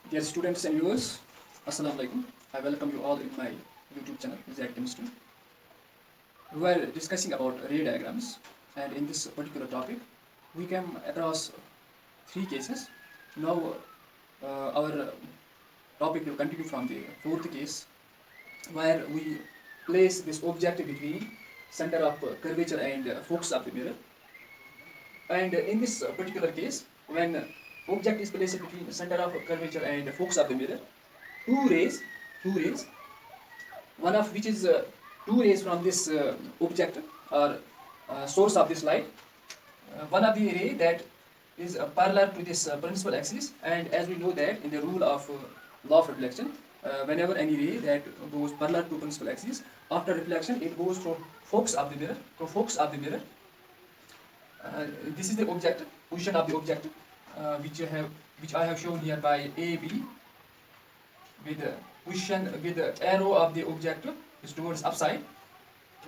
Dear students and viewers, Assalamu alaikum. I welcome you all in my YouTube channel, Z Chemistry. We were discussing about ray diagrams, and in this particular topic, we came across three cases. Now, our topic will continue from the fourth case, where we place this object between center of curvature and focus of the mirror. And in this particular case, when object is placed between the center of curvature and focus of the mirror, two rays, two rays, one of which is two rays from this object or source of this light, one of the ray that is parallel to this principal axis, and as we know that in the rule of law of reflection, whenever any ray that goes parallel to principal axis, after reflection it goes through focus of the mirror, this is the object, position of the object, which I have shown here by AB, with position with the arrow of the object is towards upside.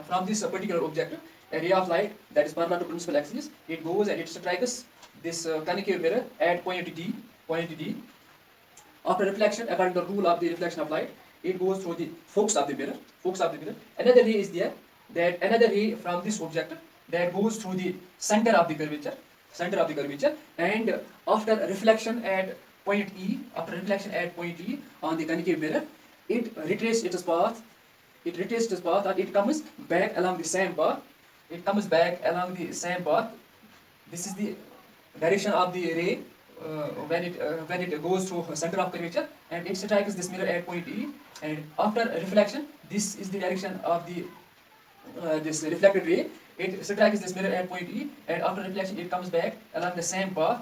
From this particular object, a ray of light that is parallel to principal axis, it goes and it strikes this concave mirror at point D. After reflection, according to the rule of the reflection of light, it goes through the focus of the mirror. Another ray is there, that another ray from this object that goes through the center of the curvature, and after reflection at point E, on the concave mirror, it retraces its path. Or it comes back along the same path. This is the direction of the ray when it goes through center of curvature, and it strikes this mirror at point E. And after reflection, this is the direction of the this reflected ray. It strikes this mirror at point E, and after reflection, it comes back along the same path.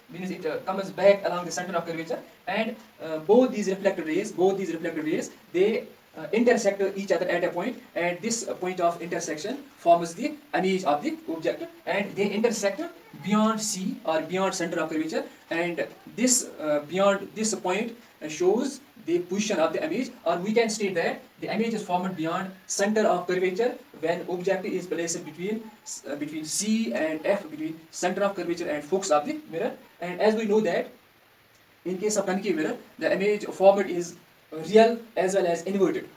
Means it comes back along the center of curvature, and both these reflected rays, they intersect each other at a point, and this point of intersection forms the image of the object, and they intersect beyond C or beyond center of curvature, and this beyond this point shows the position of the image, or we can state that the image is formed beyond center of curvature when object is placed between C and F, between center of curvature and focus of the mirror. And as we know that in case of concave mirror, the image formed is real as well as inverted.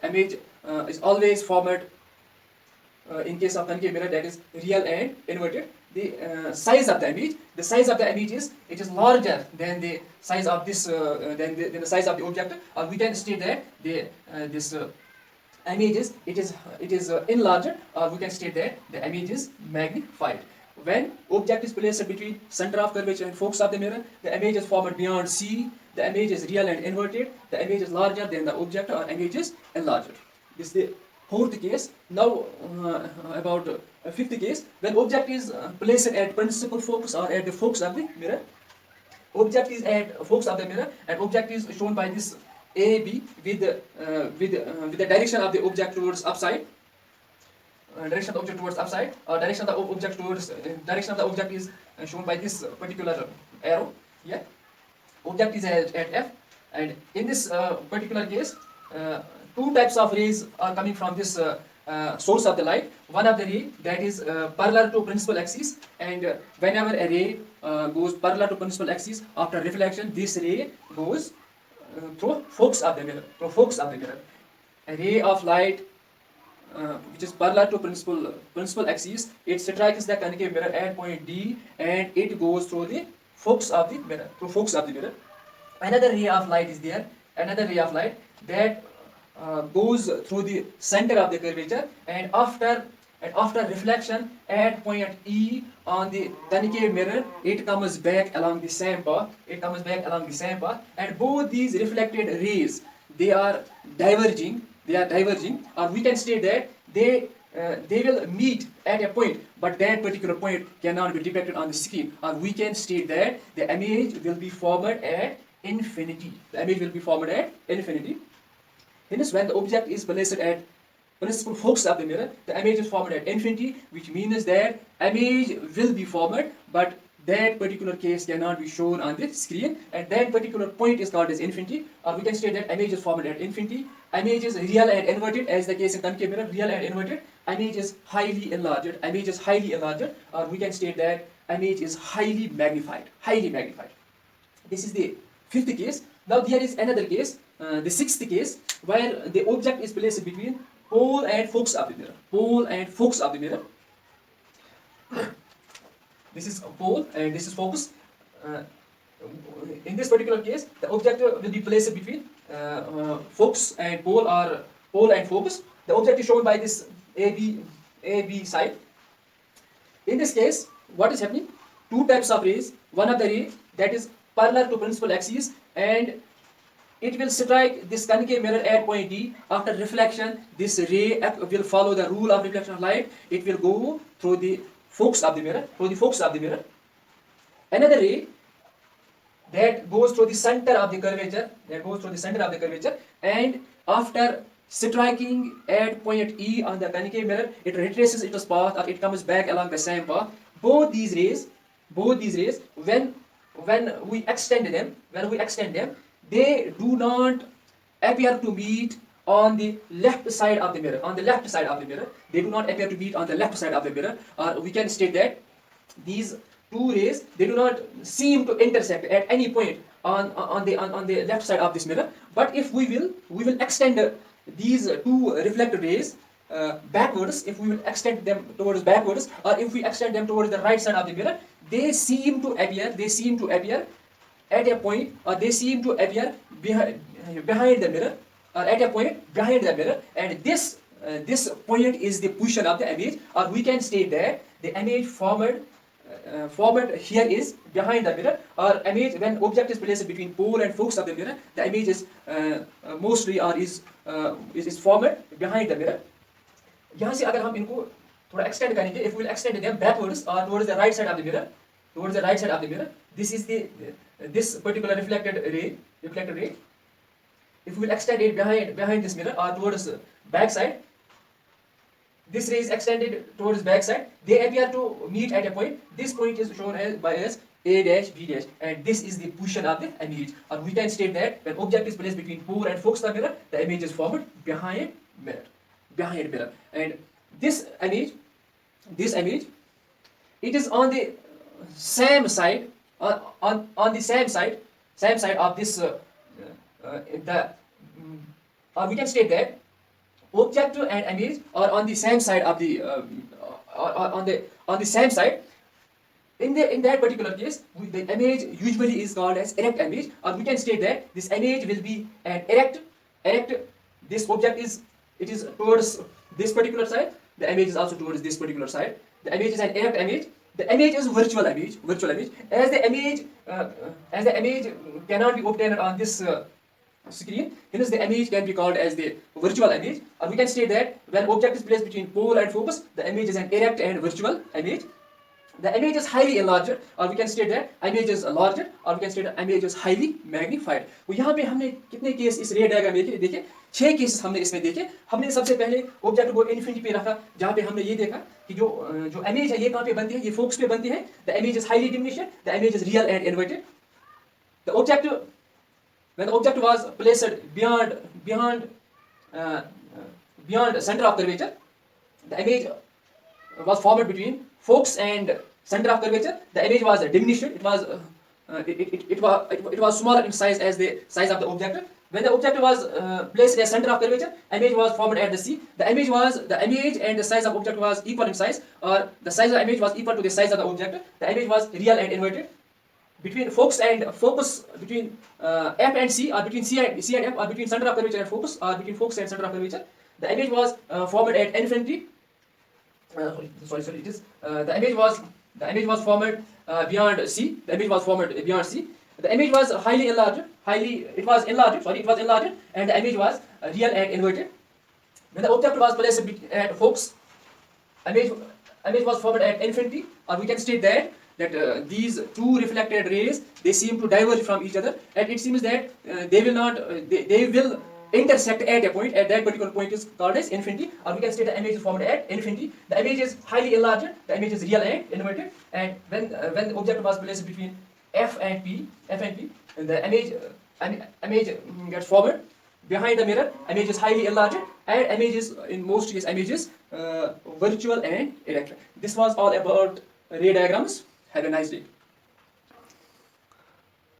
Image is always formed in case of concave mirror, that is real and inverted. The size of the image is, it is larger than the size of this than the size of the object, or we can state that this image is, it is enlarged, or we can state that the image is magnified. When object is placed between center of curvature and focus of the mirror, the image is formed beyond C, the image is real and inverted, the image is larger than the object, or image is enlarged. This is the fourth case. Now about fifth case, when object is placed at principal focus or at the focus of the mirror. Object is at focus of the mirror, and object is shown by this AB with the direction of the object towards upside. Direction of the object towards upside, or direction of the object towards direction of the object is shown by this particular arrow. Yeah, object is at F, and in this particular case, two types of rays are coming from this source of the light. One of the ray that is parallel to principal axis, and whenever a ray goes parallel to principal axis, after reflection, this ray goes through focus of the mirror. A ray of light which is parallel to principal axis, it strikes the concave mirror at point D, and it goes through the focus of the mirror. Another ray of light is there, that goes through the center of the curvature, and after reflection at point E on the concave mirror, it comes back along the same path. And both these reflected rays, they are diverging, or we can state that they will meet at a point, but that particular point cannot be depicted on the screen, or we can state that the image will be formed at infinity. Hence, when the object is placed at principal focus of the mirror, the image is formed at infinity, which means that image will be formed, but that particular case cannot be shown on the screen, and that particular point is called as infinity, or we can state that image is formed at infinity. Image is real and inverted, as the case in concave mirror, real and inverted. Image is highly enlarged, or we can state that image is highly magnified. This is the fifth case. Now there is another case, the sixth case, where the object is placed between pole and focus of the mirror. Pole and focus of the mirror. This is pole and this is focus. In this particular case, the object will be placed between focus and pole, or pole and focus. The object is shown by this AB side. In this case, what is happening? Two types of rays. One of the ray that is parallel to principal axis, and it will strike this concave mirror at point D. After reflection, this ray will follow the rule of reflection of light. It will go through the focus of the mirror. Another ray that goes through the center of the curvature, and after striking at point E on the concave mirror, it retraces its path, or it comes back along the same path. Both these rays, when we extend them, they do not appear to meet on the left side of the mirror. They do not appear to meet on the left side of the mirror. Or we can state that these two rays, they do not seem to intersect at any point on the left side of this mirror. But if we will extend these two reflected rays backwards, if we will extend them towards backwards, or if we extend them towards the right side of the mirror, they seem to appear at a point, or they seem to appear behind the mirror, or at a point behind the mirror, and this point is the position of the image. Or we can state that the image formed here is behind the mirror, or image when object is placed between pole and focus of the mirror, the image is mostly or is formed behind the mirror. यहाँ से अगर हम इनको थोड़ा extend करेंगे, if we will extend them backwards or towards the right side of the mirror, this is this particular reflected ray. If we will extend it behind this mirror or towards the back side, this ray is extended towards back side. They appear to meet at a point. This point is shown as A dash B dash, and this is the position of the image. Or we can state that when object is placed between pole and focus of the mirror, the image is formed behind mirror. And this image, it is on the same side, on the same side of this. Or we can state that object and image are on the same side of the on the same side. In that particular case, the image usually is called as erect image, or we can state that this image will be an erect. This object is towards this particular side. The image is also towards this particular side. The image is an erect image. The image is virtual image. As the image cannot be obtained on this screen, hence the image can be called as the virtual image. Or we can state that when object is placed between pole and focus, the image is an erect and virtual image. The image is highly enlarged, or we can state that image is larger, or we can state that image is highly magnified. तो यहाँ पे हमने कितने case इस रे diagram में देखे? 6 cases हमने इसमें देखे. हमने सबसे पहले ऑब्जेक्ट को इन्फिनिटी पे रखा, जहाँ पे हमने ये देखा कि जो इमेज है ये कहाँ पे बनती है? ये फोकस पे बनती है. The image is highly diminished, the image is real and inverted. The object, when the object was placed beyond center of curvature, the image was formed between focus and center of curvature. The image was diminished. It was smaller in size as the size of the object. When the object was placed at center of curvature, image was formed at the C. The image and the size of object was equal in size, or the size of image was equal to the size of the object. The image was real and inverted. Between focus, between F and C, or between C and F, or between center of curvature and focus, or between focus and center of curvature, the image was formed at infinity. The image was formed beyond C. The image was formed beyond C. The image was highly enlarged. It was enlarged, and the image was real and inverted. When the object was placed at focus, image was formed at infinity, or we can state that these two reflected rays, they seem to diverge from each other, and it seems that they will intersect at a point. At that particular point is called as infinity, or we can state the image is formed at infinity. The image is highly enlarged, the image is real and inverted, and when the object was placed between F and P, the image gets formed behind the mirror. Image is highly enlarged, and image is, in most cases, image is virtual and erect. This was all about ray diagrams. Have a nice day.